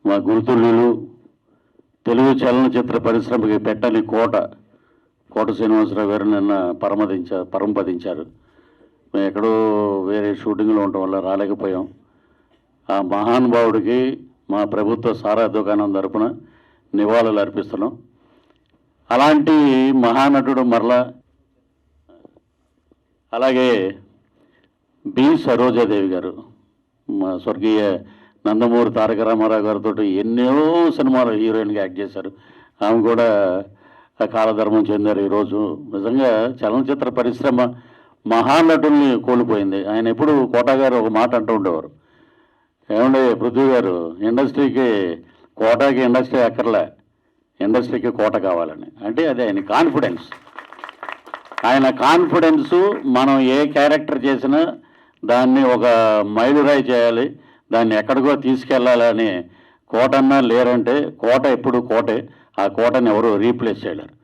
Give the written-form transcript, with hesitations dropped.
మా గురుతుల్యులు తెలుగు చలనచిత్ర పరిశ్రమకి పెట్టని కోట శ్రీనివాసరావు గారు నిన్న పరమపదించారు. మేము ఎక్కడో వేరే షూటింగ్లో ఉండటం వల్ల రాలేకపోయాం. ఆ మహానుభావుడికి మా ప్రభుత్వ సారా దుకాణం తరపున నివాళులు అర్పిస్తున్నాం. అలాంటి మహానటుడు మరలా అలాగే బి సరోజాదేవి గారు, మా స్వర్గీయ నందమూరి తారక రామారావు గారితో ఎన్నో సినిమాలు హీరోయిన్గా యాక్ట్ చేశారు. ఆమె కూడా కాలధర్మం చెందారు. ఈరోజు నిజంగా చలనచిత్ర పరిశ్రమ మహానటుల్ని కోల్పోయింది. ఆయన ఎప్పుడు కోట గారు ఒక మాట అంటూ ఉండేవారు, ఏమండి పృథ్వీ గారు, కోటాకి ఇండస్ట్రీ అక్కర్లే, ఇండస్ట్రీకి కోట కావాలని. అంటే అదే ఆయన కాన్ఫిడెన్సు మనం ఏ క్యారెక్టర్ చేసినా దాన్ని ఒక మైలురాయి చేయాలి, దాన్ని ఎక్కడికో తీసుకెళ్ళాలని కోటన్నా లేరంటే కోట ఎప్పుడు కోటే, ఆ కోటని ఎవరు రీప్లేస్ చేయలేరు.